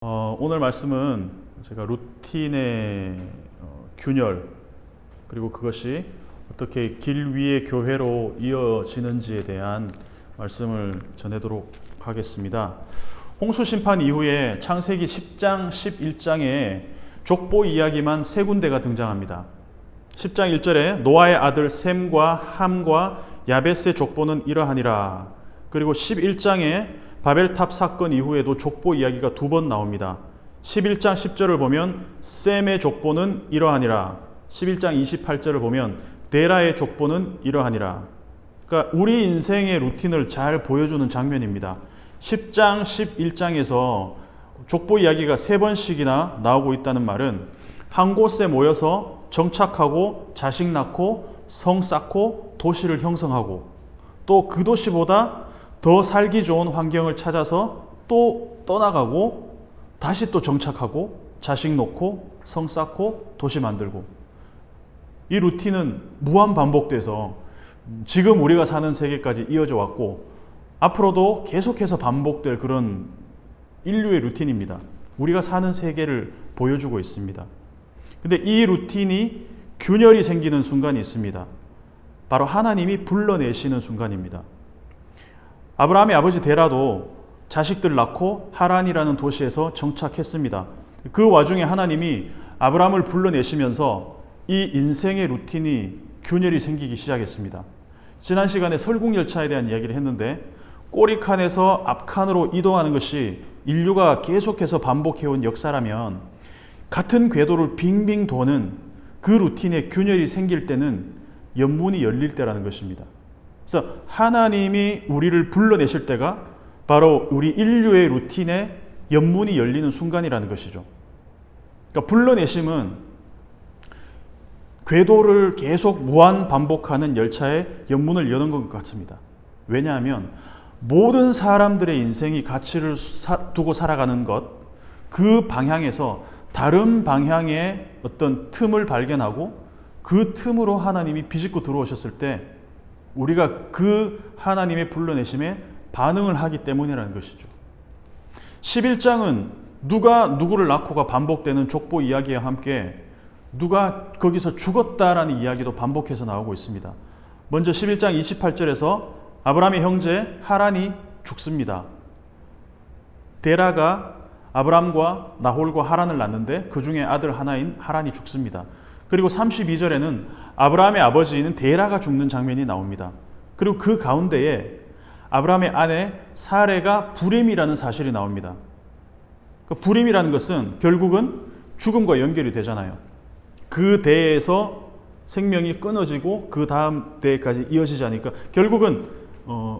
오늘 말씀은 제가 루틴의 균열, 그리고 그것이 어떻게 길 위의 교회로 이어지는지에 대한 말씀을 전하도록 하겠습니다. 홍수 심판 이후에 창세기 10장, 11장에 족보 이야기만 세 군데가 등장합니다. 10장 1절에 노아의 아들 셈과 함과 야벳의 족보는 이러하니라. 그리고 11장에 바벨탑 사건 이후에도 족보 이야기가 두 번 나옵니다. 11장 10절을 보면 셈의 족보는 이러하니라. 11장 28절을 보면 데라의 족보는 이러하니라. 그러니까 우리 인생의 루틴을 잘 보여주는 장면입니다. 10장 11장에서 족보 이야기가 세 번씩이나 나오고 있다는 말은 한 곳에 모여서 정착하고 자식 낳고 성 쌓고 도시를 형성하고 또 그 도시보다 더 살기 좋은 환경을 찾아서 또 떠나가고 다시 또 정착하고 자식 놓고 성 쌓고 도시 만들고, 이 루틴은 무한 반복돼서 지금 우리가 사는 세계까지 이어져 왔고 앞으로도 계속해서 반복될 그런 인류의 루틴입니다. 우리가 사는 세계를 보여주고 있습니다. 근데 이 루틴이 균열이 생기는 순간이 있습니다. 바로 하나님이 불러내시는 순간입니다. 아브라함의 아버지 데라도 자식들 낳고 하란이라는 도시에서 정착했습니다. 그 와중에 하나님이 아브라함을 불러내시면서 이 인생의 루틴이 균열이 생기기 시작했습니다. 지난 시간에 설국열차에 대한 이야기를 했는데 꼬리칸에서 앞칸으로 이동하는 것이 인류가 계속해서 반복해온 역사라면 같은 궤도를 빙빙 도는 그 루틴에 균열이 생길 때는 연문이 열릴 때라는 것입니다. 그래서 하나님이 우리를 불러내실 때가 바로 우리 인류의 루틴에 연문이 열리는 순간이라는 것이죠. 그러니까 불러내심은 궤도를 계속 무한 반복하는 열차에 연문을 여는 것 같습니다. 왜냐하면 모든 사람들의 인생이 가치를 두고 살아가는 것, 그 방향에서 다른 방향의 어떤 틈을 발견하고 그 틈으로 하나님이 비집고 들어오셨을 때 우리가 그 하나님의 불러내심에 반응을 하기 때문이라는 것이죠. 11장은 누가 누구를 낳고가 반복되는 족보 이야기와 함께 누가 거기서 죽었다라는 이야기도 반복해서 나오고 있습니다. 먼저 11장 28절에서 아브라함의 형제 하란이 죽습니다. 데라가 아브람과 나홀과 하란을 낳는데 그 중에 아들 하나인 하란이 죽습니다. 그리고 32절에는 아브라함의 아버지인 데라가 죽는 장면이 나옵니다. 그리고 그 가운데에 아브라함의 아내 사레가 불임이라는 사실이 나옵니다. 그 불임이라는 것은 결국은 죽음과 연결이 되잖아요. 그 대에서 생명이 끊어지고 그 다음 대까지 이어지지 않으니까 결국은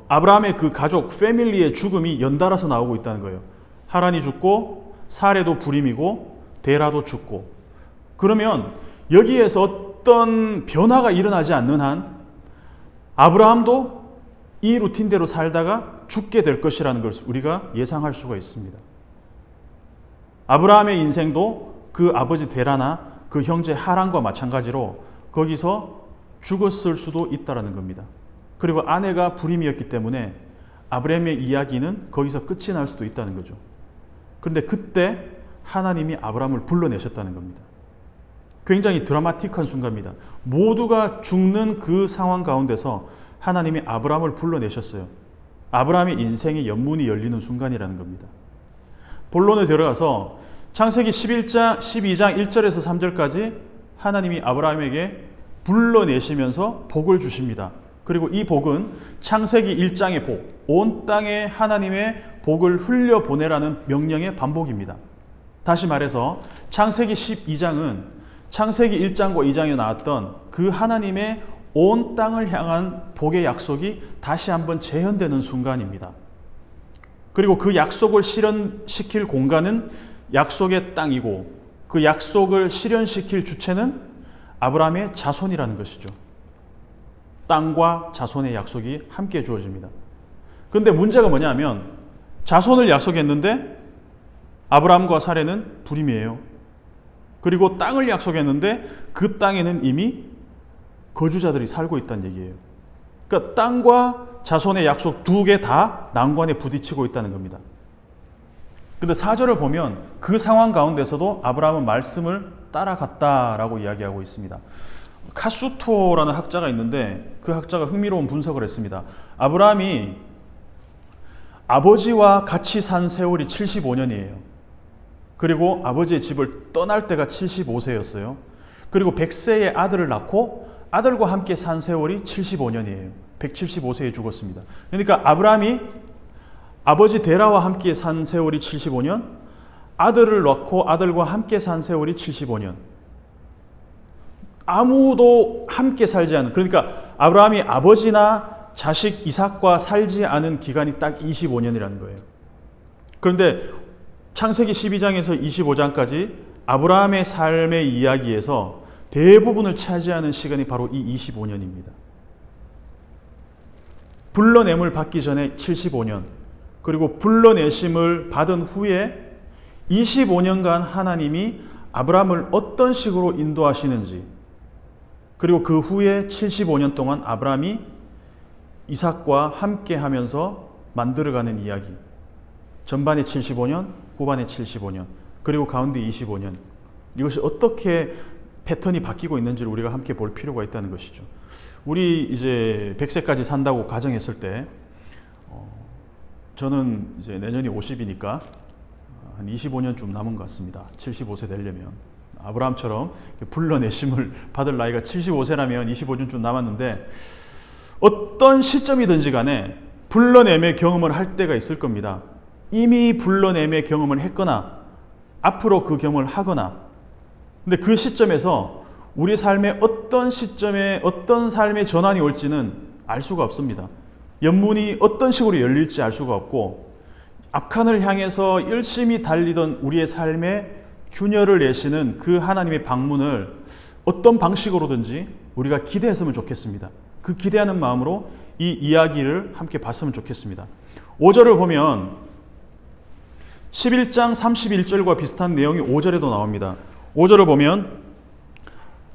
아브라함의 그 가족, 패밀리의 죽음이 연달아서 나오고 있다는 거예요. 하란이 죽고 사레도 불임이고 데라도 죽고, 그러면 여기에서 어떤 변화가 일어나지 않는 한 아브라함도 이 루틴대로 살다가 죽게 될 것이라는 것을 우리가 예상할 수가 있습니다. 아브라함의 인생도 그 아버지 데라나 그 형제 하란과 마찬가지로 거기서 죽었을 수도 있다는 겁니다. 그리고 아내가 불임이었기 때문에 아브라함의 이야기는 거기서 끝이 날 수도 있다는 거죠. 그런데 그때 하나님이 아브라함을 불러내셨다는 겁니다. 굉장히 드라마틱한 순간입니다. 모두가 죽는 그 상황 가운데서 하나님이 아브라함을 불러내셨어요. 아브라함의 인생의 연문이 열리는 순간이라는 겁니다. 본론에 들어가서 창세기 11장, 12장 1절에서 3절까지 하나님이 아브라함에게 불러내시면서 복을 주십니다. 그리고 이 복은 창세기 1장의 복, 온 땅에 하나님의 복을 흘려보내라는 명령의 반복입니다. 다시 말해서 창세기 12장은 창세기 1장과 2장에 나왔던 그 하나님의 온 땅을 향한 복의 약속이 다시 한번 재현되는 순간입니다. 그리고 그 약속을 실현시킬 공간은 약속의 땅이고 그 약속을 실현시킬 주체는 아브라함의 자손이라는 것이죠. 땅과 자손의 약속이 함께 주어집니다. 그런데 문제가 뭐냐면 자손을 약속했는데 아브라함과 사레는 불임이에요. 그리고 땅을 약속했는데 그 땅에는 이미 거주자들이 살고 있다는 얘기예요. 그러니까 땅과 자손의 약속 두 개 다 난관에 부딪히고 있다는 겁니다. 근데 4절을 보면 그 상황 가운데서도 아브라함은 말씀을 따라갔다라고 이야기하고 있습니다. 카수토라는 학자가 있는데 그 학자가 흥미로운 분석을 했습니다. 아브라함이 아버지와 같이 산 세월이 75년이에요. 그리고 아버지의 집을 떠날 때가 75세였어요. 그리고 100세의 아들을 낳고 아들과 함께 산 세월이 75년이에요. 175세에 죽었습니다. 그러니까 아브라함이 아버지 데라와 함께 산 세월이 75년, 아들을 낳고 아들과 함께 산 세월이 75년. 아무도 함께 살지 않은, 그러니까 아브라함이 아버지나 자식 이삭과 살지 않은 기간이 딱 25년이라는 거예요. 그런데 창세기 12장에서 25장까지 아브라함의 삶의 이야기에서 대부분을 차지하는 시간이 바로 이 25년입니다. 불러냄을 받기 전에 75년, 그리고 불러내심을 받은 후에 25년간 하나님이 아브라함을 어떤 식으로 인도하시는지, 그리고 그 후에 75년 동안 아브라함이 이삭과 함께 하면서 만들어가는 이야기. 전반에 75년, 후반에 75년, 그리고 가운데 25년. 이것이 어떻게 패턴이 바뀌고 있는지를 우리가 함께 볼 필요가 있다는 것이죠. 우리 이제 100세까지 산다고 가정했을 때, 저는 이제 내년이 50이니까 한 25년쯤 남은 것 같습니다. 75세 되려면. 아브라함처럼 불러내심을 받을 나이가 75세라면 25년쯤 남았는데, 어떤 시점이든지 간에 불러냄의 경험을 할 때가 있을 겁니다. 이미 불러냄의 경험을 했거나 앞으로 그 경험을 하거나, 근데 그 시점에서 우리 삶의 어떤 시점에 어떤 삶의 전환이 올지는 알 수가 없습니다. 연문이 어떤 식으로 열릴지 알 수가 없고, 앞칸을 향해서 열심히 달리던 우리의 삶에 균열을 내시는 그 하나님의 방문을 어떤 방식으로든지 우리가 기대했으면 좋겠습니다. 그 기대하는 마음으로 이 이야기를 함께 봤으면 좋겠습니다. 5절을 보면 11장 31절과 비슷한 내용이 5절에도 나옵니다. 5절을 보면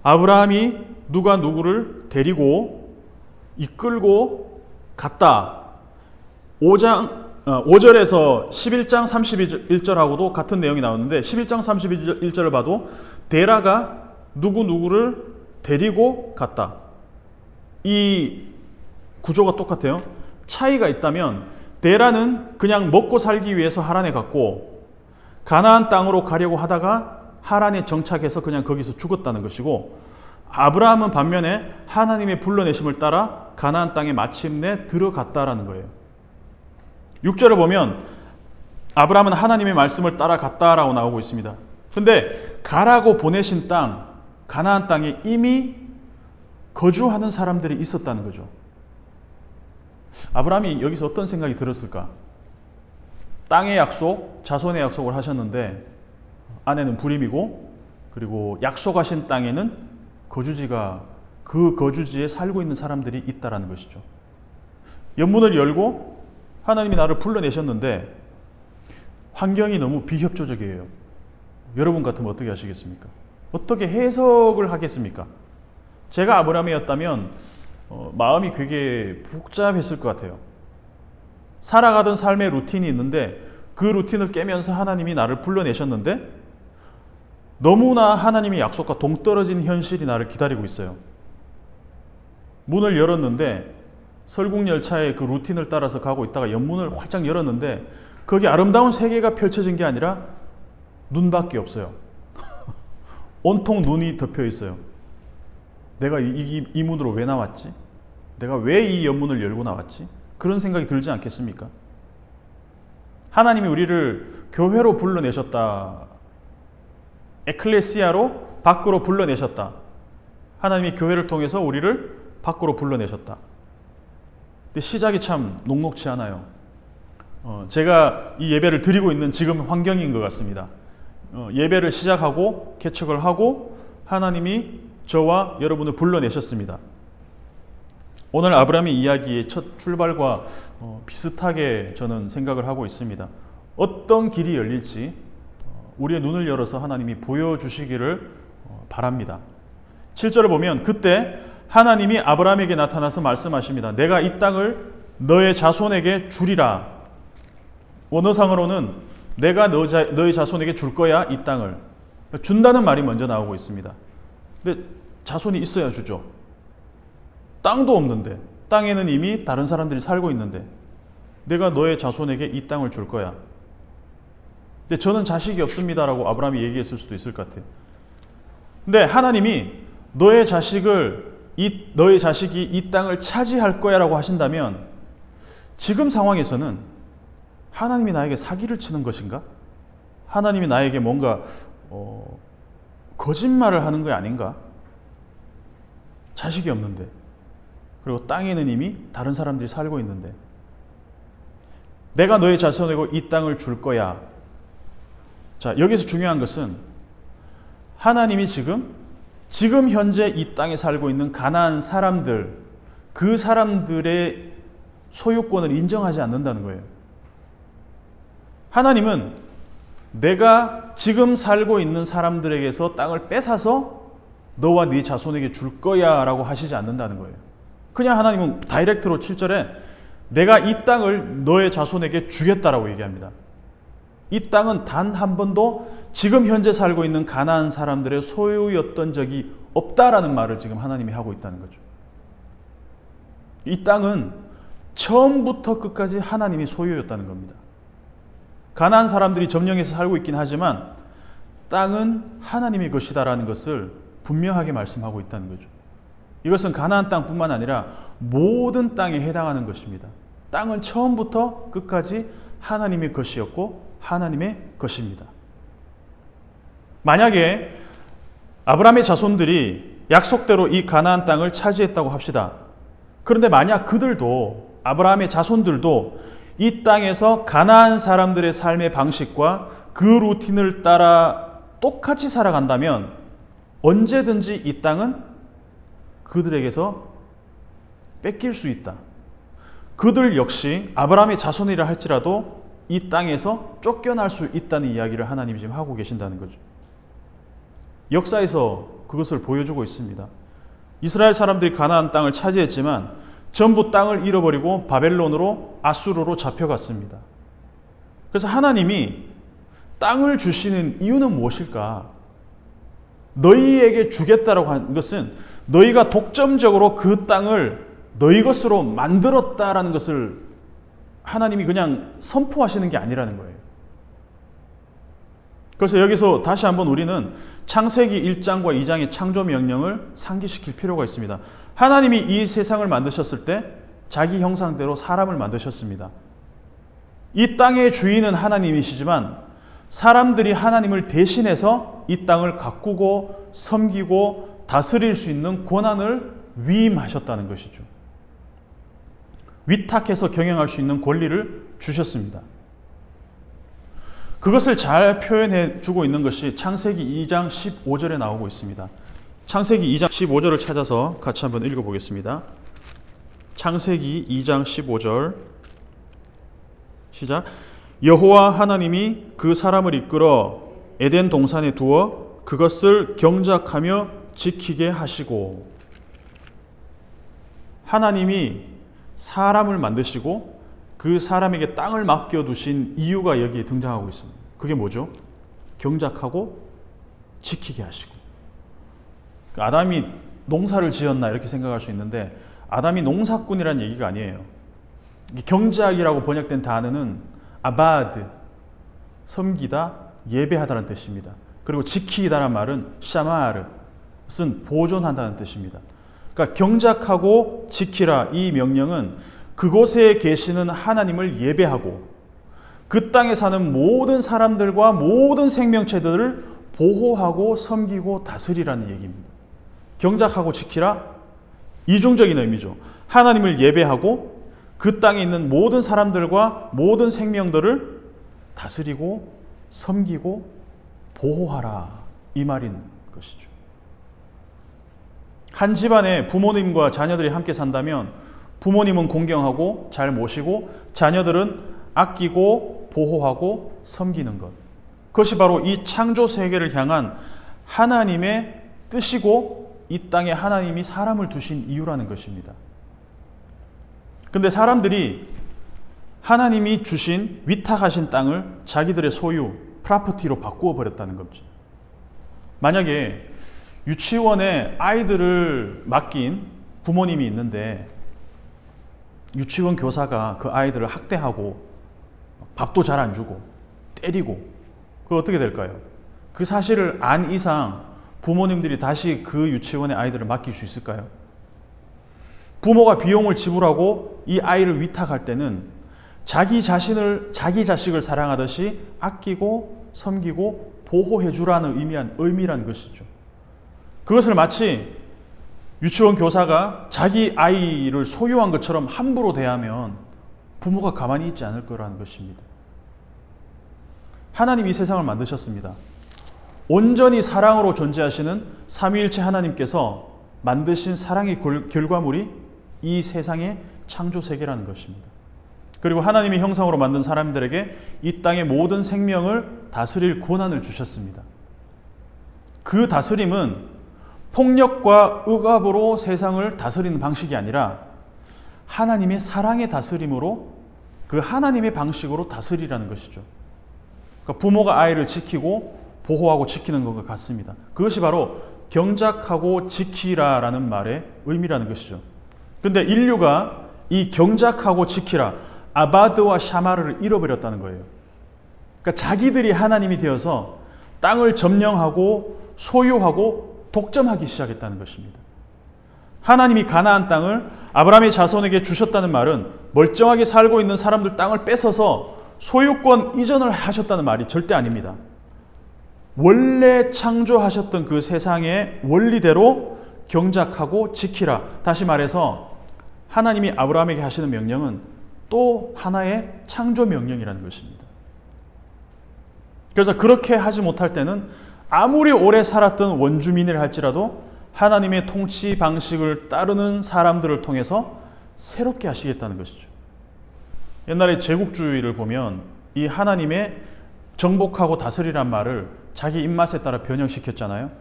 아브라함이 누가 누구를 데리고 이끌고 갔다. 5절에서 11장 31절하고도 같은 내용이 나오는데 11장 31절을 봐도 데라가 누구누구를 데리고 갔다. 이 구조가 똑같아요. 차이가 있다면 데라는 그냥 먹고 살기 위해서 하란에 갔고, 가나안 땅으로 가려고 하다가 하란에 정착해서 그냥 거기서 죽었다는 것이고, 아브라함은 반면에 하나님의 불러내심을 따라 가나안 땅에 마침내 들어갔다라는 거예요. 6절을 보면 아브라함은 하나님의 말씀을 따라갔다라고 나오고 있습니다. 근데 가라고 보내신 땅, 가나안 땅에 이미 거주하는 사람들이 있었다는 거죠. 아브라함이 여기서 어떤 생각이 들었을까? 땅의 약속, 자손의 약속을 하셨는데 아내는 불임이고, 그리고 약속하신 땅에는 거주지가, 그 거주지에 살고 있는 사람들이 있다라는 것이죠. 연문을 열고 하나님이 나를 불러내셨는데 환경이 너무 비협조적이에요. 여러분 같으면 어떻게 하시겠습니까? 어떻게 해석을 하겠습니까? 제가 아브라함이었다면 마음이 되게 복잡했을 것 같아요. 살아가던 삶의 루틴이 있는데 그 루틴을 깨면서 하나님이 나를 불러내셨는데 너무나 하나님의 약속과 동떨어진 현실이 나를 기다리고 있어요. 문을 열었는데 설국열차의 그 루틴을 따라서 가고 있다가 연문을 활짝 열었는데 거기 아름다운 세계가 펼쳐진 게 아니라 눈밖에 없어요. 온통 눈이 덮여 있어요. 내가 이 문으로 왜 나왔지? 내가 왜 이 연문을 열고 나왔지? 그런 생각이 들지 않겠습니까? 하나님이 우리를 교회로 불러내셨다. 에클레시아로 밖으로 불러내셨다. 하나님이 교회를 통해서 우리를 밖으로 불러내셨다. 근데 시작이 참 녹록치 않아요. 제가 이 예배를 드리고 있는 지금 환경인 것 같습니다. 예배를 시작하고 개척을 하고 하나님이 저와 여러분을 불러내셨습니다. 오늘 아브라함의 이야기의 첫 출발과 비슷하게 저는 생각을 하고 있습니다. 어떤 길이 열릴지 우리의 눈을 열어서 하나님이 보여주시기를 바랍니다. 7절을 보면 그때 하나님이 아브라함에게 나타나서 말씀하십니다. 내가 이 땅을 너의 자손에게 주리라. 원어상으로는 내가 너의 자손에게 줄 거야, 이 땅을. 준다는 말이 먼저 나오고 있습니다. 근데 자손이 있어야 주죠. 땅도 없는데, 땅에는 이미 다른 사람들이 살고 있는데 내가 너의 자손에게 이 땅을 줄 거야. 근데 저는 자식이 없습니다라고 아브라함이 얘기했을 수도 있을 것 같아요. 근데 하나님이 너의 자식이 이 땅을 차지할 거야라고 하신다면 지금 상황에서는 하나님이 나에게 사기를 치는 것인가? 하나님이 나에게 뭔가 거짓말을 하는 거 아닌가? 자식이 없는데, 그리고 땅에는 이미 다른 사람들이 살고 있는데 내가 너의 자손에게 이 땅을 줄 거야. 자, 여기서 중요한 것은 하나님이 지금 현재 이 땅에 살고 있는 가나안 사람들, 그 사람들의 소유권을 인정하지 않는다는 거예요. 하나님은 내가 지금 살고 있는 사람들에게서 땅을 뺏어서 너와 네 자손에게 줄 거야 라고 하시지 않는다는 거예요. 그냥 하나님은 다이렉트로 7절에 내가 이 땅을 너의 자손에게 주겠다라고 얘기합니다. 이 땅은 단 한 번도 지금 현재 살고 있는 가나안 사람들의 소유였던 적이 없다라는 말을 지금 하나님이 하고 있다는 거죠. 이 땅은 처음부터 끝까지 하나님이 소유였다는 겁니다. 가나안 사람들이 점령해서 살고 있긴 하지만 땅은 하나님의 것이다라는 것을 분명하게 말씀하고 있다는 거죠. 이것은 가나안 땅뿐만 아니라 모든 땅에 해당하는 것입니다. 땅은 처음부터 끝까지 하나님의 것이었고 하나님의 것입니다. 만약에 아브라함의 자손들이 약속대로 이 가나안 땅을 차지했다고 합시다. 그런데 만약 그들도, 아브라함의 자손들도 이 땅에서 가나안 사람들의 삶의 방식과 그 루틴을 따라 똑같이 살아간다면 언제든지 이 땅은 그들에게서 뺏길 수 있다. 그들 역시 아브라함의 자손이라 할지라도 이 땅에서 쫓겨날 수 있다는 이야기를 하나님이 지금 하고 계신다는 거죠. 역사에서 그것을 보여주고 있습니다. 이스라엘 사람들이 가나안 땅을 차지했지만 전부 땅을 잃어버리고 바벨론으로, 아수르로 잡혀갔습니다. 그래서 하나님이 땅을 주시는 이유는 무엇일까? 너희에게 주겠다라고 한 것은 너희가 독점적으로 그 땅을 너희 것으로 만들었다라는 것을 하나님이 그냥 선포하시는 게 아니라는 거예요. 그래서 여기서 다시 한번 우리는 창세기 1장과 2장의 창조 명령을 상기시킬 필요가 있습니다. 하나님이 이 세상을 만드셨을 때 자기 형상대로 사람을 만드셨습니다. 이 땅의 주인은 하나님이시지만 사람들이 하나님을 대신해서 이 땅을 가꾸고 섬기고 다스릴 수 있는 권한을 위임하셨다는 것이죠. 위탁해서 경영할 수 있는 권리를 주셨습니다. 그것을 잘 표현해 주고 있는 것이 창세기 2장 15절에 나오고 있습니다. 창세기 2장 15절을 찾아서 같이 한번 읽어보겠습니다. 창세기 2장 15절 시작. 여호와 하나님이 그 사람을 이끌어 에덴 동산에 두어 그것을 경작하며 지키게 하시고, 하나님이 사람을 만드시고 그 사람에게 땅을 맡겨두신 이유가 여기에 등장하고 있습니다. 그게 뭐죠? 경작하고 지키게 하시고. 아담이 농사를 지었나 이렇게 생각할 수 있는데 아담이 농사꾼이라는 얘기가 아니에요. 경작이라고 번역된 단어는 아바드, 섬기다, 예배하다는 뜻입니다. 그리고 지키다란 말은 샤마르, 쓴 보존한다는 뜻입니다. 그러니까 경작하고 지키라, 이 명령은 그곳에 계시는 하나님을 예배하고 그 땅에 사는 모든 사람들과 모든 생명체들을 보호하고 섬기고 다스리라는 얘기입니다. 경작하고 지키라, 이중적인 의미죠. 하나님을 예배하고 그 땅에 있는 모든 사람들과 모든 생명들을 다스리고 섬기고 보호하라, 이 말인 것이죠. 한 집안에 부모님과 자녀들이 함께 산다면 부모님은 공경하고 잘 모시고 자녀들은 아끼고 보호하고 섬기는 것, 그것이 바로 이 창조 세계를 향한 하나님의 뜻이고 이 땅에 하나님이 사람을 두신 이유라는 것입니다. 근데 사람들이 하나님이 주신 위탁하신 땅을 자기들의 소유, 프로퍼티로 바꾸어 버렸다는 겁니다. 만약에 유치원에 아이들을 맡긴 부모님이 있는데 유치원 교사가 그 아이들을 학대하고 밥도 잘 안 주고 때리고, 그거 어떻게 될까요? 그 사실을 안 이상 부모님들이 다시 그 유치원에 아이들을 맡길 수 있을까요? 부모가 비용을 지불하고 이 아이를 위탁할 때는 자기 자식을 사랑하듯이 아끼고 섬기고 보호해 주라는 의미란 것이죠. 그것을 마치 유치원 교사가 자기 아이를 소유한 것처럼 함부로 대하면 부모가 가만히 있지 않을 거라는 것입니다. 하나님이 이 세상을 만드셨습니다. 온전히 사랑으로 존재하시는 삼위일체 하나님께서 만드신 사랑의 결과물이 이 세상의 창조 세계라는 것입니다. 그리고 하나님의 형상으로 만든 사람들에게 이 땅의 모든 생명을 다스릴 권한을 주셨습니다. 그 다스림은 폭력과 억압으로 세상을 다스리는 방식이 아니라 하나님의 사랑의 다스림으로, 그 하나님의 방식으로 다스리라는 것이죠. 그러니까 부모가 아이를 지키고 보호하고 지키는 것과 같습니다. 그것이 바로 경작하고 지키라라는 말의 의미라는 것이죠. 그런데 인류가 이 경작하고 지키라, 아바드와 샤마르를 잃어버렸다는 거예요. 그러니까 자기들이 하나님이 되어서 땅을 점령하고 소유하고 독점하기 시작했다는 것입니다. 하나님이 가나안 땅을 아브라함의 자손에게 주셨다는 말은 멀쩡하게 살고 있는 사람들 땅을 뺏어서 소유권 이전을 하셨다는 말이 절대 아닙니다. 원래 창조하셨던 그 세상의 원리대로 경작하고 지키라. 다시 말해서 하나님이 아브라함에게 하시는 명령은 또 하나의 창조 명령이라는 것입니다. 그래서 그렇게 하지 못할 때는 아무리 오래 살았던 원주민이라 할지라도 하나님의 통치 방식을 따르는 사람들을 통해서 새롭게 하시겠다는 것이죠. 옛날에 제국주의를 보면 이 하나님의 정복하고 다스리란 말을 자기 입맛에 따라 변형시켰잖아요.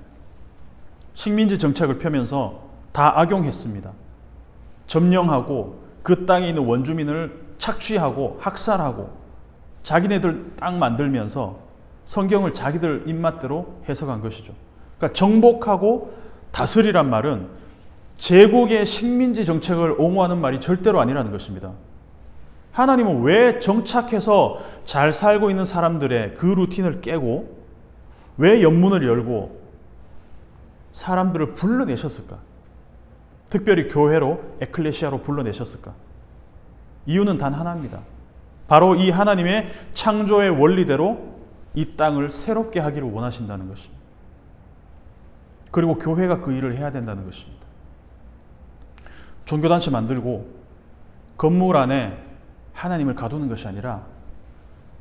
식민지 정책을 펴면서 다 악용했습니다. 점령하고 그 땅에 있는 원주민을 착취하고 학살하고 자기네들 땅 만들면서 성경을 자기들 입맛대로 해석한 것이죠. 그러니까 정복하고 다스리란 말은 제국의 식민지 정책을 옹호하는 말이 절대로 아니라는 것입니다. 하나님은 왜 정착해서 잘 살고 있는 사람들의 그 루틴을 깨고 왜 연문을 열고 사람들을 불러내셨을까? 특별히 교회로, 에클레시아로 불러내셨을까? 이유는 단 하나입니다. 바로 이 하나님의 창조의 원리대로 이 땅을 새롭게 하기를 원하신다는 것입니다. 그리고 교회가 그 일을 해야 된다는 것입니다. 종교단체 만들고 건물 안에 하나님을 가두는 것이 아니라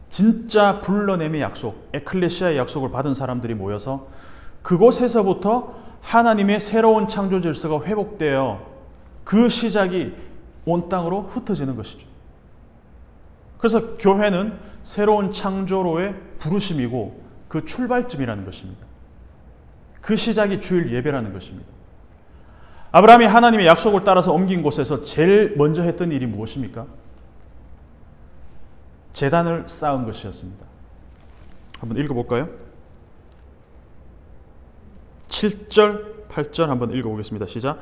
진짜 불러냄의 약속, 에클레시아의 약속을 받은 사람들이 모여서 그곳에서부터 하나님의 새로운 창조 질서가 회복되어 그 시작이 온 땅으로 흩어지는 것이죠. 그래서 교회는 새로운 창조로의 부르심이고 그 출발점이라는 것입니다. 그 시작이 주일 예배라는 것입니다. 아브라함이 하나님의 약속을 따라서 옮긴 곳에서 제일 먼저 했던 일이 무엇입니까? 제단을 쌓은 것이었습니다. 한번 읽어볼까요? 7절, 8절 한번 읽어보겠습니다. 시작.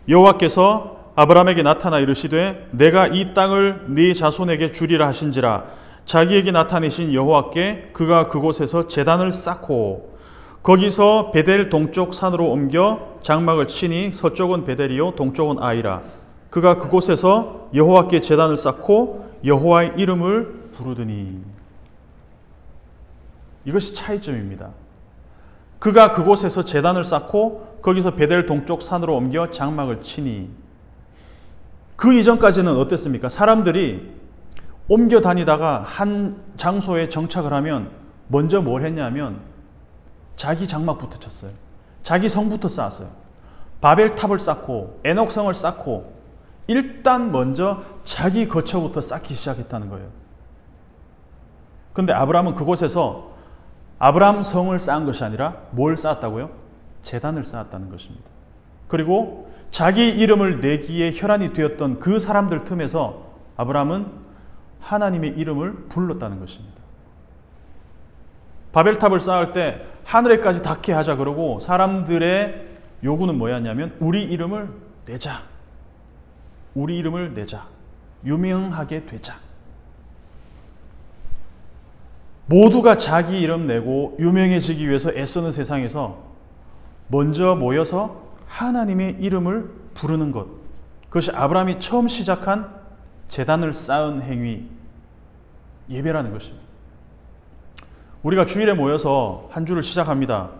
여호와께서 아브라함에게 나타나 이르시되 내가 이 땅을 네 자손에게 주리라 하신지라. 자기에게 나타내신 여호와께 그가 그곳에서 제단을 쌓고 거기서 베델 동쪽 산으로 옮겨 장막을 치니 서쪽은 베델이요 동쪽은 아이라. 그가 그곳에서 여호와께 제단을 쌓고 여호와의 이름을 부르더니. 이것이 차이점입니다. 그가 그곳에서 제단을 쌓고 거기서 베델 동쪽 산으로 옮겨 장막을 치니. 그 이전까지는 어땠습니까? 사람들이 옮겨 다니다가 한 장소에 정착을 하면 먼저 뭘 했냐면 자기 장막부터 쳤어요. 자기 성부터 쌓았어요. 바벨탑을 쌓고 에녹성을 쌓고 일단 먼저 자기 거처부터 쌓기 시작했다는 거예요. 그런데 아브라함은 그곳에서 아브라함 성을 쌓은 것이 아니라 뭘 쌓았다고요? 제단을 쌓았다는 것입니다. 그리고 자기 이름을 내기에 혈안이 되었던 그 사람들 틈에서 아브라함은 하나님의 이름을 불렀다는 것입니다. 바벨탑을 쌓을 때 하늘에까지 닿게 하자 그러고 사람들의 요구는 뭐였냐면 우리 이름을 내자. 우리 이름을 내자. 유명하게 되자. 모두가 자기 이름 내고 유명해지기 위해서 애쓰는 세상에서 먼저 모여서 하나님의 이름을 부르는 것. 그것이 아브라함이 처음 시작한 제단을 쌓은 행위, 예배라는 것입니다. 우리가 주일에 모여서 한 주를 시작합니다.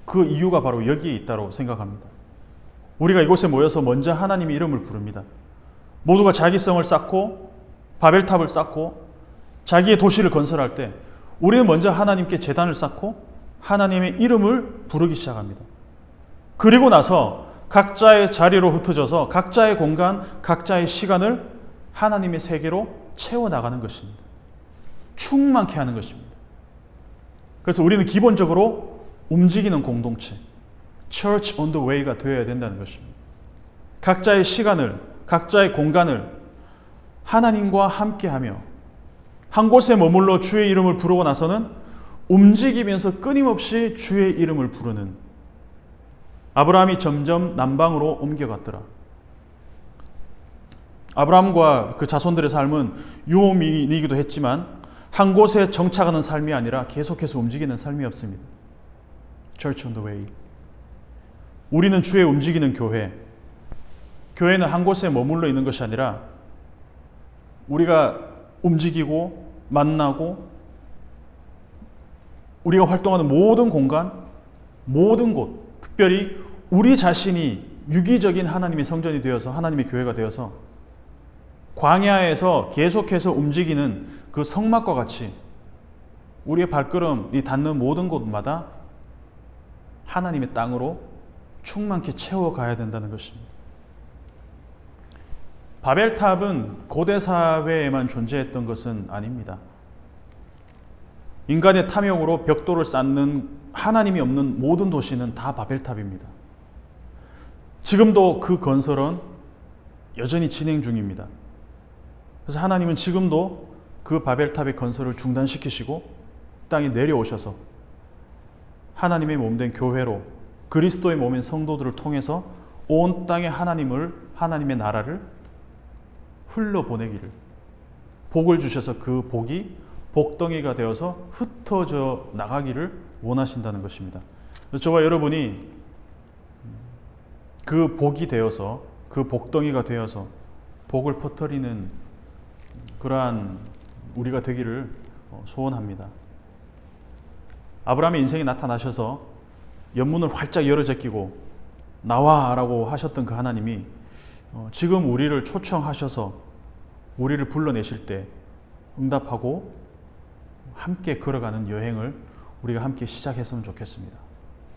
그 이유가 바로 여기에 있다고 생각합니다. 우리가 이곳에 모여서 먼저 하나님의 이름을 부릅니다. 모두가 자기 성을 쌓고 바벨탑을 쌓고 자기의 도시를 건설할 때 우리는 먼저 하나님께 제단을 쌓고 하나님의 이름을 부르기 시작합니다. 그리고 나서 각자의 자리로 흩어져서 각자의 공간, 각자의 시간을 하나님의 세계로 채워나가는 것입니다. 충만케 하는 것입니다. 그래서 우리는 기본적으로 움직이는 공동체, Church on the Way가 되어야 된다는 것입니다. 각자의 시간을, 각자의 공간을 하나님과 함께하며 한 곳에 머물러 주의 이름을 부르고 나서는 움직이면서 끊임없이 주의 이름을 부르는 아브라함이 점점 남방으로 옮겨갔더라. 아브라함과 그 자손들의 삶은 유목민이기도 했지만 한 곳에 정착하는 삶이 아니라 계속해서 움직이는 삶이었습니다. Church on the way. 우리는 주의 움직이는 교회. 교회는 한 곳에 머물러 있는 것이 아니라 우리가 움직이고 만나고 우리가 활동하는 모든 공간, 모든 곳, 특별히 우리 자신이 유기적인 하나님의 성전이 되어서 하나님의 교회가 되어서 광야에서 계속해서 움직이는 그 성막과 같이 우리의 발걸음이 닿는 모든 곳마다 하나님의 땅으로 충만케 채워가야 된다는 것입니다. 바벨탑은 고대 사회에만 존재했던 것은 아닙니다. 인간의 탐욕으로 벽돌을 쌓는 하나님이 없는 모든 도시는 다 바벨탑입니다. 지금도 그 건설은 여전히 진행 중입니다. 그래서 하나님은 지금도 그 바벨탑의 건설을 중단시키시고 땅에 내려오셔서 하나님의 몸된 교회로 그리스도의 몸인 성도들을 통해서 온 땅에 하나님의 나라를 흘러보내기를 복을 주셔서 그 복이 복덩이가 되어서 흩어져 나가기를 원하신다는 것입니다. 저와 여러분이 그 복이 되어서 그 복덩이가 되어서 복을 퍼뜨리는 그러한 우리가 되기를 소원합니다. 아브라함의 인생에 나타나셔서 연문을 활짝 열어 제끼고 나와라고 하셨던 그 하나님이 지금 우리를 초청하셔서 우리를 불러내실 때 응답하고 함께 걸어가는 여행을 우리가 함께 시작했으면 좋겠습니다.